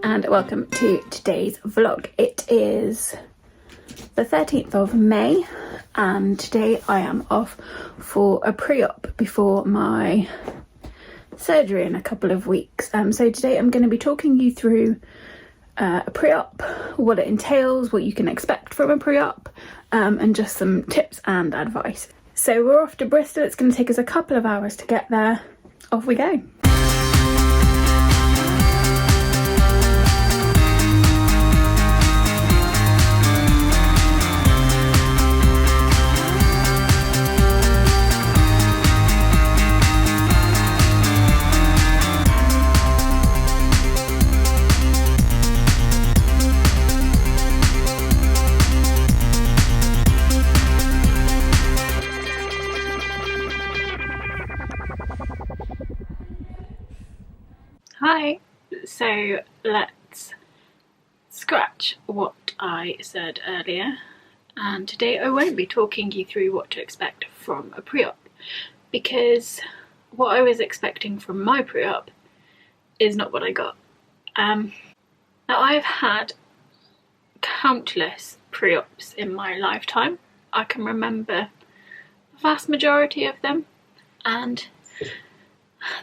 and welcome to today's vlog. It is the 13th of May and today I am off for a pre-op before my surgery in a couple of weeks. So today I'm going to be talking you through a pre-op, what it entails, what you can expect from a pre-op, and just some tips and advice. So we're off to Bristol. It's going to take us a couple of hours to get there. Off we go. Hi, so let's scratch what I said earlier, and today I won't be talking you through what to expect from a pre-op, because what I was expecting from my pre-op is not what I got. Now I've had countless pre-ops in my lifetime. I can remember the vast majority of them, and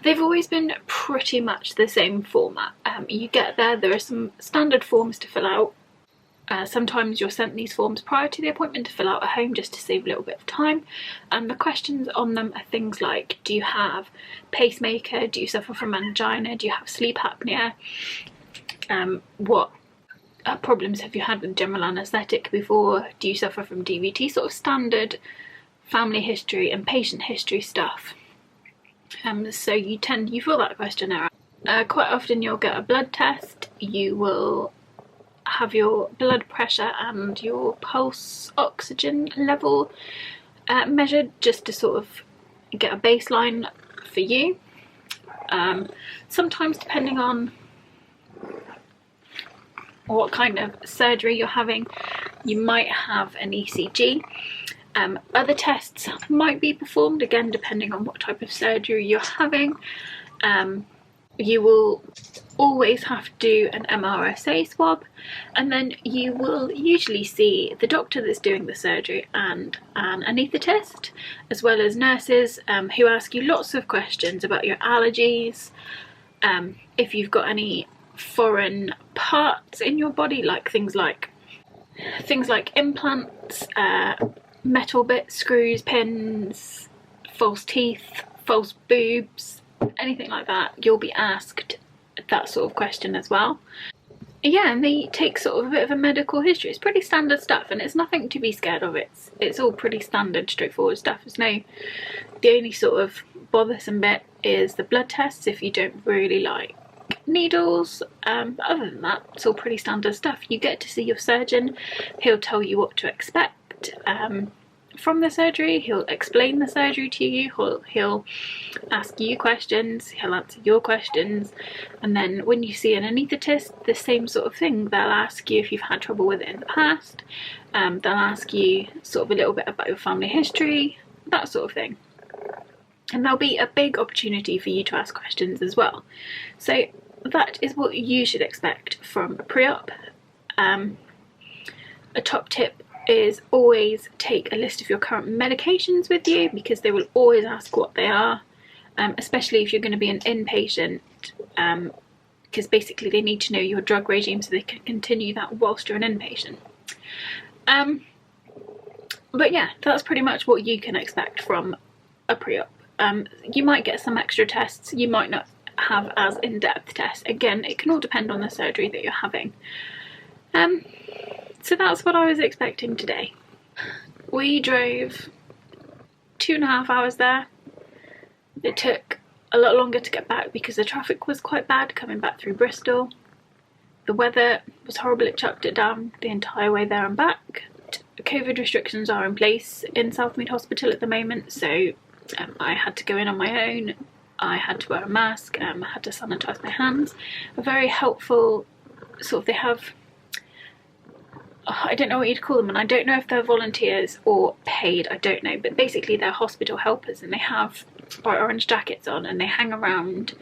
they've always been pretty much the same format. You get there are some standard forms to fill out. Sometimes you're sent these forms prior to the appointment to fill out at home just to save a little bit of time. And the questions on them are things like, do you have pacemaker? Do you suffer from angina? Do you have sleep apnea? What problems have you had with general anaesthetic before? Do you suffer from DVT? Sort of standard family history and patient history stuff. So you fill that questionnaire out. Quite often you'll get a blood test. You will have your blood pressure and your pulse oxygen level measured, just to sort of get a baseline for you. Sometimes, depending on what kind of surgery you're having, you might have an ECG. Other tests might be performed, again depending on what type of surgery you're having. You will always have to do an MRSA swab, and then you will usually see the doctor that's doing the surgery and an anaesthetist, as well as nurses who ask you lots of questions about your allergies, if you've got any foreign parts in your body, like things like implants, metal bits, screws, pins, false teeth, false boobs, anything like that. You'll be asked that sort of question as well. Yeah, and they take sort of a bit of a medical history. It's pretty standard stuff, and it's nothing to be scared of. It's all pretty standard, straightforward stuff. The only sort of bothersome bit is the blood tests, if you don't really like needles. But other than that, it's all pretty standard stuff. You get to see your surgeon. He'll tell you what to expect from the surgery. He'll explain the surgery to you. He'll ask you questions, he'll answer your questions, and then when you see an anaesthetist, the same sort of thing. They'll ask you if you've had trouble with it in the past. They'll ask you sort of a little bit about your family history, that sort of thing. And there'll be a big opportunity for you to ask questions as well. So that is what you should expect from a pre-op. A top tip is always take a list of your current medications with you, because they will always ask what they are, especially if you're going to be an inpatient, because basically they need to know your drug regime so they can continue that whilst you're an inpatient. But yeah, that's pretty much what you can expect from a pre-op. You might get some extra tests, you might not have as in-depth tests. Again, it can all depend on the surgery that you're having. So that's what I was expecting today. We drove 2.5 hours there. It took a lot longer to get back because the traffic was quite bad coming back through Bristol. The weather was horrible, it chucked it down the entire way there and back. COVID restrictions are in place in Southmead Hospital at the moment, so I had to go in on my own. I had to wear a mask, I had to sanitise my hands. A very helpful they have, I don't know what you'd call them, and I don't know if they're volunteers or paid, I don't know, but basically they're hospital helpers, and they have bright orange jackets on, and they hang around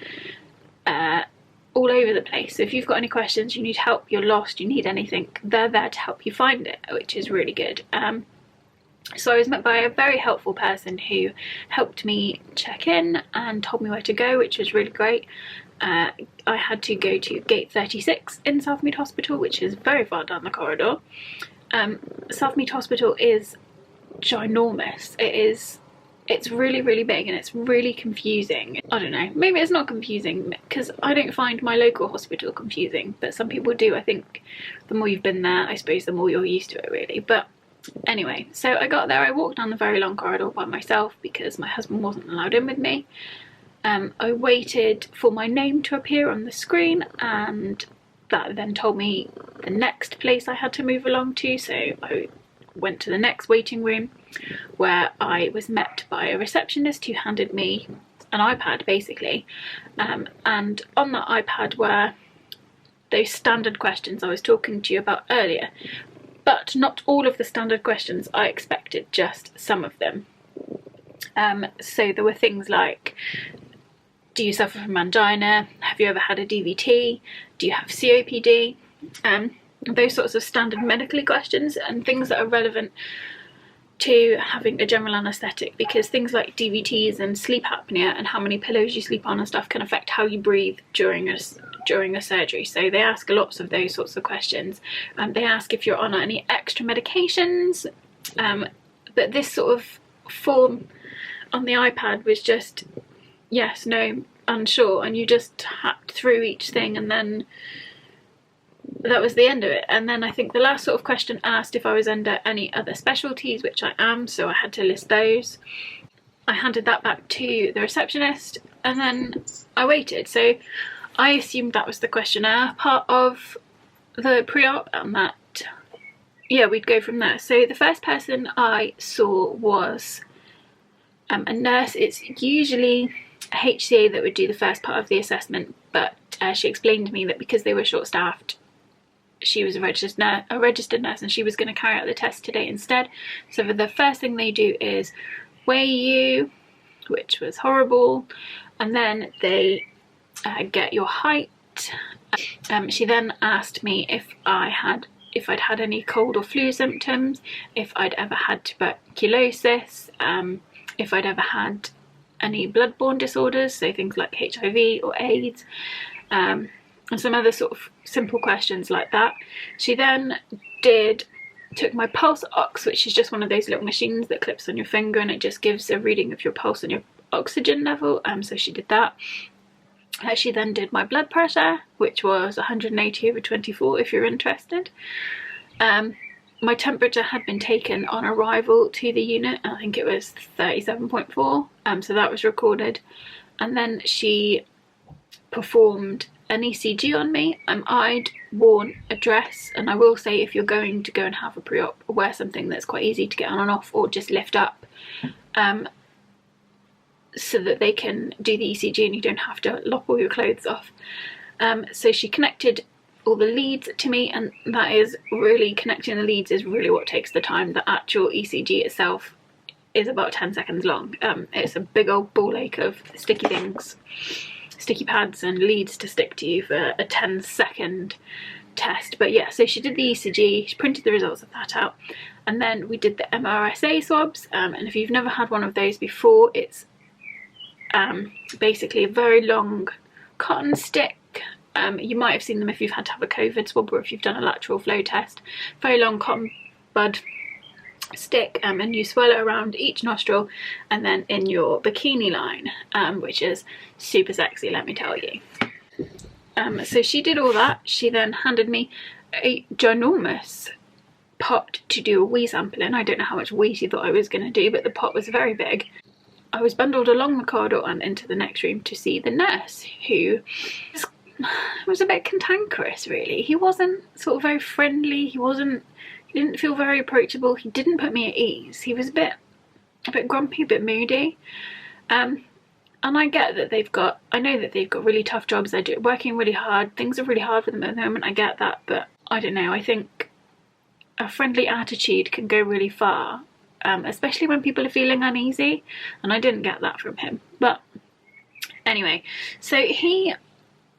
all over the place. So if you've got any questions, you need help, you're lost, you need anything, they're there to help you find it, which is really good. So I was met by a very helpful person who helped me check in and told me where to go, which was really great. I had to go to gate 36 in Southmead Hospital, which is very far down the corridor. Southmead Hospital is ginormous. It's really, really big, and it's really confusing. I don't know, maybe it's not confusing because I don't find my local hospital confusing, but some people do. I think the more you've been there, I suppose the more you're used to it, really. But anyway, so I got there, I walked down the very long corridor by myself because my husband wasn't allowed in with me. I waited for my name to appear on the screen, and that then told me the next place I had to move along to. So I went to the next waiting room, where I was met by a receptionist who handed me an iPad, basically, and on that iPad were those standard questions I was talking to you about earlier, but not all of the standard questions I expected, just some of them. So there were things like, do you suffer from angina? Have you ever had a DVT? Do you have COPD? Those sorts of standard medically questions, and things that are relevant to having a general anaesthetic, because things like DVTs and sleep apnea and how many pillows you sleep on and stuff can affect how you breathe during a surgery. So they ask lots of those sorts of questions. They ask if you're on any extra medications, but this sort of form on the iPad was just yes, no, unsure, and you just tapped through each thing, and then that was the end of it. And then I think the last sort of question asked if I was under any other specialties, which I am, so I had to list those. I handed that back to the receptionist, and then I waited. So I assumed that was the questionnaire part of the pre-op, and that, yeah, we'd go from there. So the first person I saw was a nurse. It's usually a HCA that would do the first part of the assessment, but she explained to me that because they were short-staffed, she was a registered nurse, and she was going to carry out the test today instead. So the first thing they do is weigh you, which was horrible, and then they get your height. She then asked me if I'd had any cold or flu symptoms, if I'd ever had tuberculosis, if I'd ever had any bloodborne disorders, so things like HIV or AIDS, and some other sort of simple questions like that. She then took my pulse ox, which is just one of those little machines that clips on your finger, and it just gives a reading of your pulse and your oxygen level. So she did that. She then did my blood pressure, which was 180/24 if you're interested. My temperature had been taken on arrival to the unit, and I think it was 37.4, so that was recorded. And then she performed an ECG on me. I'd worn a dress, and I will say, if you're going to go and have a pre-op, wear something that's quite easy to get on and off, or just lift up, so that they can do the ECG and you don't have to lop all your clothes off. So she connected all the leads to me, and that is really, connecting the leads is really what takes the time. The actual ECG itself is about 10 seconds long. It's a big old ball ache of sticky things, sticky pads and leads to stick to you for a 10-second test. But yeah, so she did the ECG, she printed the results of that out, and then we did the MRSA swabs. And if you've never had one of those before, it's basically a very long cotton stick. You might have seen them if you've had to have a COVID swab, or if you've done a lateral flow test. Very long cotton bud stick, and you swirl it around each nostril and then in your bikini line, which is super sexy, let me tell you. So she did all that. She then handed me a ginormous pot to do a wee sample in. I don't know how much wee she thought I was going to do, but the pot was very big. I was bundled along the corridor and into the next room to see the nurse, who was a bit cantankerous, really. He wasn't sort of very friendly, he didn't feel very approachable, he didn't put me at ease. He was a bit grumpy, a bit moody. And I get that I know that they've got really tough jobs, they're working really hard, things are really hard for them at the moment, I get that, but I don't know, I think a friendly attitude can go really far, especially when people are feeling uneasy, and I didn't get that from him. But anyway, so he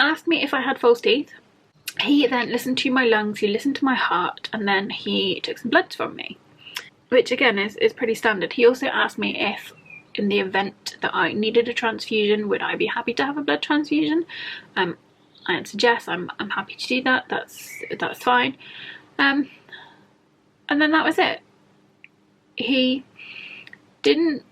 asked me if I had false teeth. He then listened to my lungs, he listened to my heart, and then he took some bloods from me, which again is pretty standard. He also asked me if, in the event that I needed a transfusion, would I be happy to have a blood transfusion. I answered yes, I'm happy to do that, that's fine. And then that was it. He didn't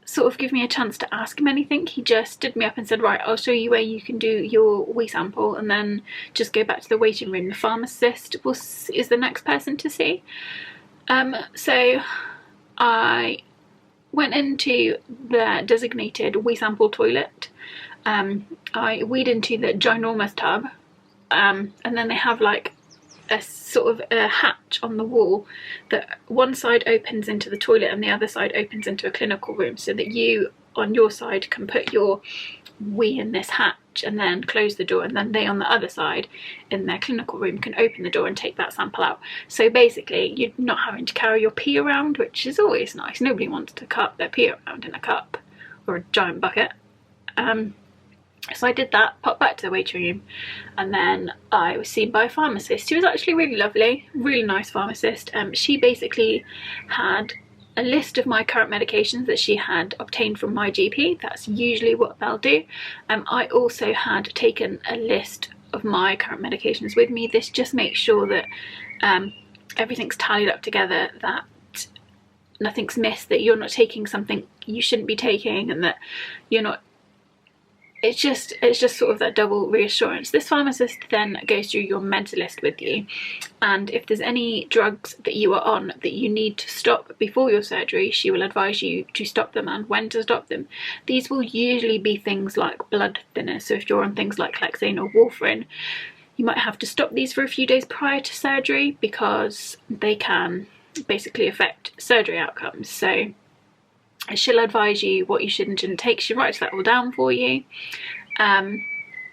sort of give me a chance to ask him anything. He just stood me up and said, right, I'll show you where you can do your wee sample, and then just go back to the waiting room. The pharmacist is the next person to see. So I went into the designated wee sample toilet. I weed into the ginormous tub, and then they have like a sort of a hatch on the wall that one side opens into the toilet and the other side opens into a clinical room, so that you on your side can put your wee in this hatch and then close the door, and then they on the other side in their clinical room can open the door and take that sample out. So basically you're not having to carry your pee around, which is always nice. Nobody wants to cup their pee around in a cup or a giant bucket. So I did that, popped back to the waiting room, and then I was seen by a pharmacist who was actually really lovely, really nice pharmacist. She basically had a list of my current medications that she had obtained from my GP. That's usually what they'll do. I also had taken a list of my current medications with me. This just makes sure that everything's tallied up together, that nothing's missed, that you're not taking something you shouldn't be taking, and that you're not. It's just sort of that double reassurance. This pharmacist then goes through your meds list with you, and if there's any drugs that you are on that you need to stop before your surgery, she will advise you to stop them and when to stop them. These will usually be things like blood thinners, so if you're on things like Clexane or warfarin, you might have to stop these for a few days prior to surgery because they can basically affect surgery outcomes. So she'll advise you what you should and shouldn't take. She writes that all down for you.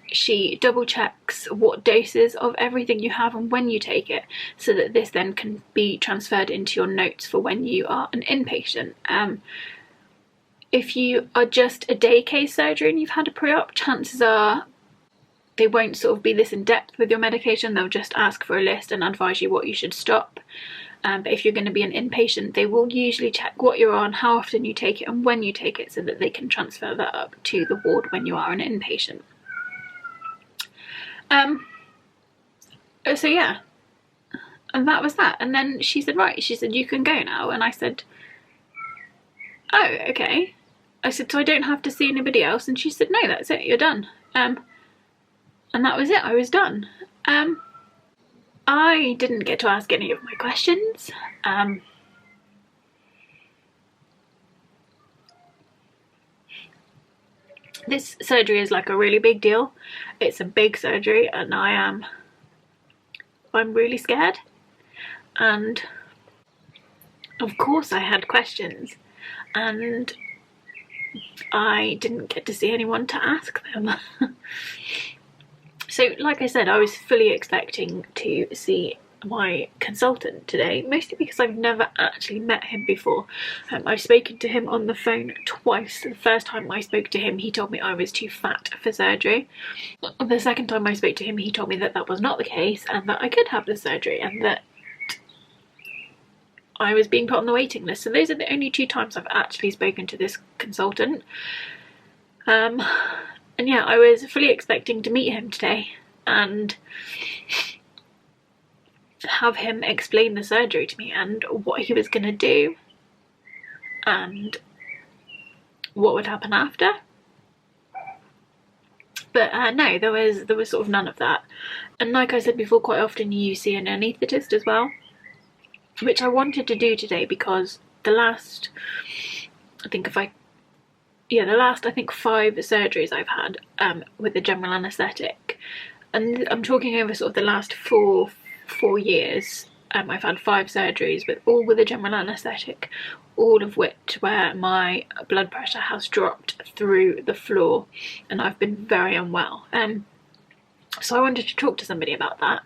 She double checks what doses of everything you have and when you take it, so that this then can be transferred into your notes for when you are an inpatient. If you are just a day case surgery and you've had a pre-op, chances are they won't sort of be this in depth with your medication. They'll just ask for a list and advise you what you should stop. But if you're going to be an inpatient, they will usually check what you're on, how often you take it and when you take it, so that they can transfer that up to the ward when you are an inpatient. So yeah, and that was that. And then she said, right, she said, you can go now. And I said, oh, okay. I said, so I don't have to see anybody else? And she said, no, that's it, you're done. And that was it, I was done. I didn't get to ask any of my questions. This surgery is like a really big deal. It's a big surgery, and I'm really scared. And of course I had questions, and I didn't get to see anyone to ask them. So like I said, I was fully expecting to see my consultant today, mostly because I've never actually met him before. I've spoken to him on the phone twice. The first time I spoke to him, he told me I was too fat for surgery. The second time I spoke to him, he told me that that was not the case and that I could have the surgery and that I was being put on the waiting list. So those are the only two times I've actually spoken to this consultant. And yeah, I was fully expecting to meet him today and have him explain the surgery to me and what he was going to do and what would happen after. But no, there was sort of none of that. And like I said before, quite often you see an anaesthetist as well, which I wanted to do today because the last, I think 5 surgeries I've had with the general anaesthetic, and I'm talking over sort of the last four years, I've had 5 surgeries all with a general anaesthetic, all of which where my blood pressure has dropped through the floor and I've been very unwell. So I wanted to talk to somebody about that.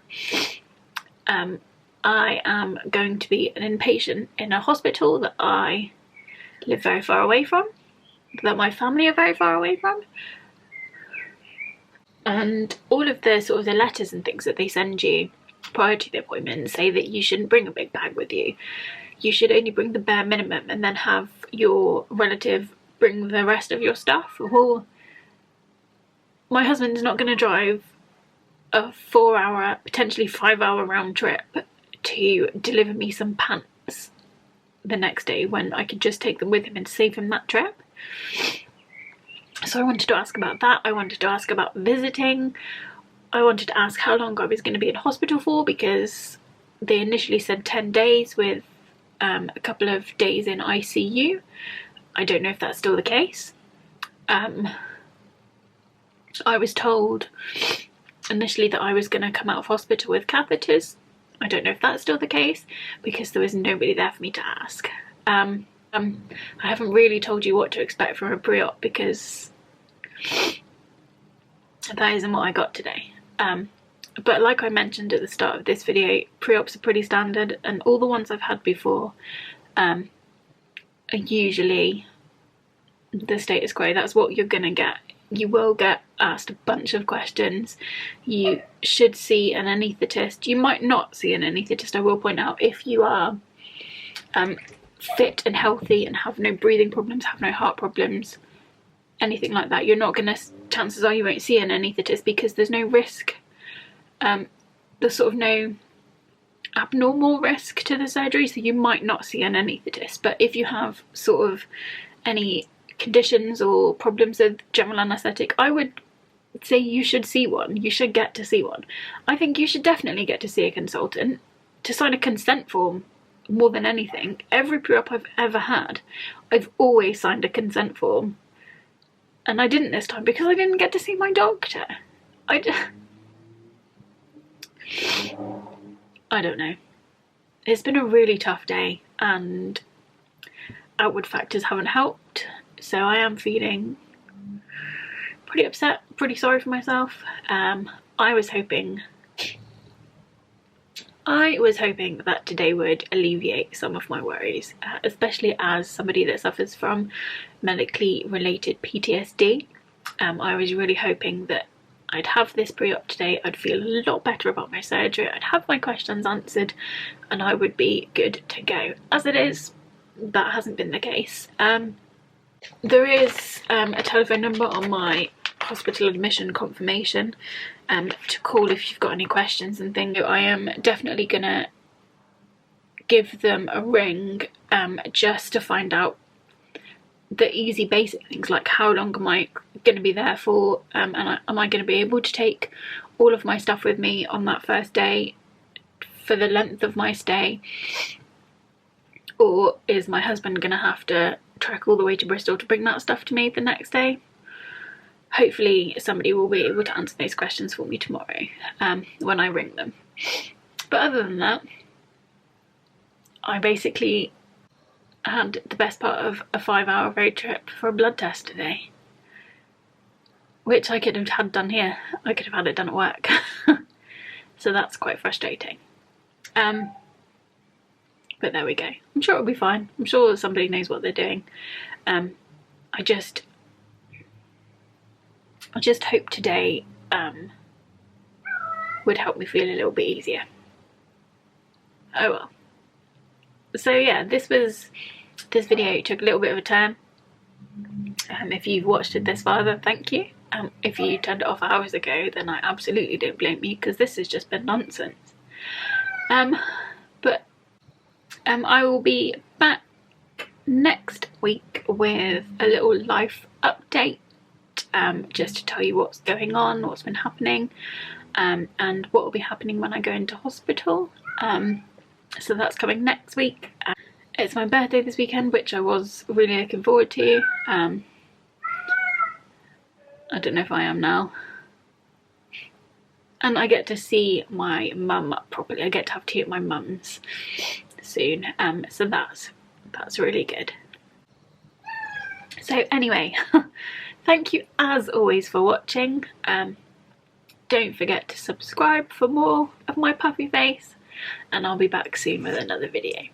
I am going to be an inpatient in a hospital that I live very far away from, that my family are very far away from. and all of the sort of the letters and things that they send you prior to the appointment say that you shouldn't bring a big bag with you. You should only bring the bare minimum and then have your relative bring the rest of your stuff. Well, my husband's not going to drive a 4-hour, potentially 5-hour round trip to deliver me some pants the next day when I could just take them with him and save him that trip. So I wanted to ask about that. I wanted to ask about visiting. I wanted to ask how long I was going to be in hospital for, because they initially said 10 days with a couple of days in ICU. I don't know if that's still the case. I was told initially that I was going to come out of hospital with catheters. I don't know if that's still the case, because there was nobody there for me to ask. I haven't really told you what to expect from a pre-op, because that isn't what I got today. But like I mentioned at the start of this video, pre-ops are pretty standard, and all the ones I've had before are usually the status quo. That's what you're gonna get. You will get asked a bunch of questions. You should see an anaesthetist. You might not see an anaesthetist, I will point out, if you are fit and healthy and have no breathing problems, have no heart problems, anything like that. You're not gonna, chances are you won't see an anaesthetist, because there's no risk. There's sort of no abnormal risk to the surgery, so you might not see an anaesthetist. But if you have sort of any conditions or problems with general anaesthetic, I would say you should see one. You should get to see one. I think you should definitely get to see a consultant to sign a consent form more than anything. Every pre-op I've ever had, I've always signed a consent form, and I didn't this time because I didn't get to see my doctor. I don't know. It's been a really tough day, and outward factors haven't helped, so I am feeling pretty upset, pretty sorry for myself. I was hoping that today would alleviate some of my worries, especially as somebody that suffers from medically related PTSD. I was really hoping that I'd have this pre-op today, I'd feel a lot better about my surgery, I'd have my questions answered, and I would be good to go. As it is, that hasn't been the case. There is a telephone number on my hospital admission confirmation to call if you've got any questions and things. I am definitely gonna give them a ring just to find out the easy basic things, like how long am I going to be there for, and am I going to be able to take all of my stuff with me on that first day for the length of my stay, or is my husband going to have to trek all the way to Bristol to bring that stuff to me the next day? Hopefully somebody will be able to answer those questions for me tomorrow when I ring them. But other than that, I basically had the best part of a 5-hour road trip for a blood test today, which I could have had done here. I could have had it done at work. So that's quite frustrating. But there we go. I'm sure it'll be fine. I'm sure somebody knows what they're doing. I just hope today would help me feel a little bit easier. Oh well. So yeah, this video took a little bit of a turn. If you've watched it this far, then thank you. If you turned it off hours ago, then I absolutely don't blame you, because this has just been nonsense. But I will be back next week with a little life update, just to tell you what's going on, what's been happening, and what will be happening when I go into hospital. So that's coming next week. It's my birthday this weekend, which I was really looking forward to. I don't know if I am now. And I get to see my mum properly. I get to have tea at my mum's soon. So that's really good. So anyway, thank you as always for watching. Don't forget to subscribe for more of my puffy face, and I'll be back soon with another video.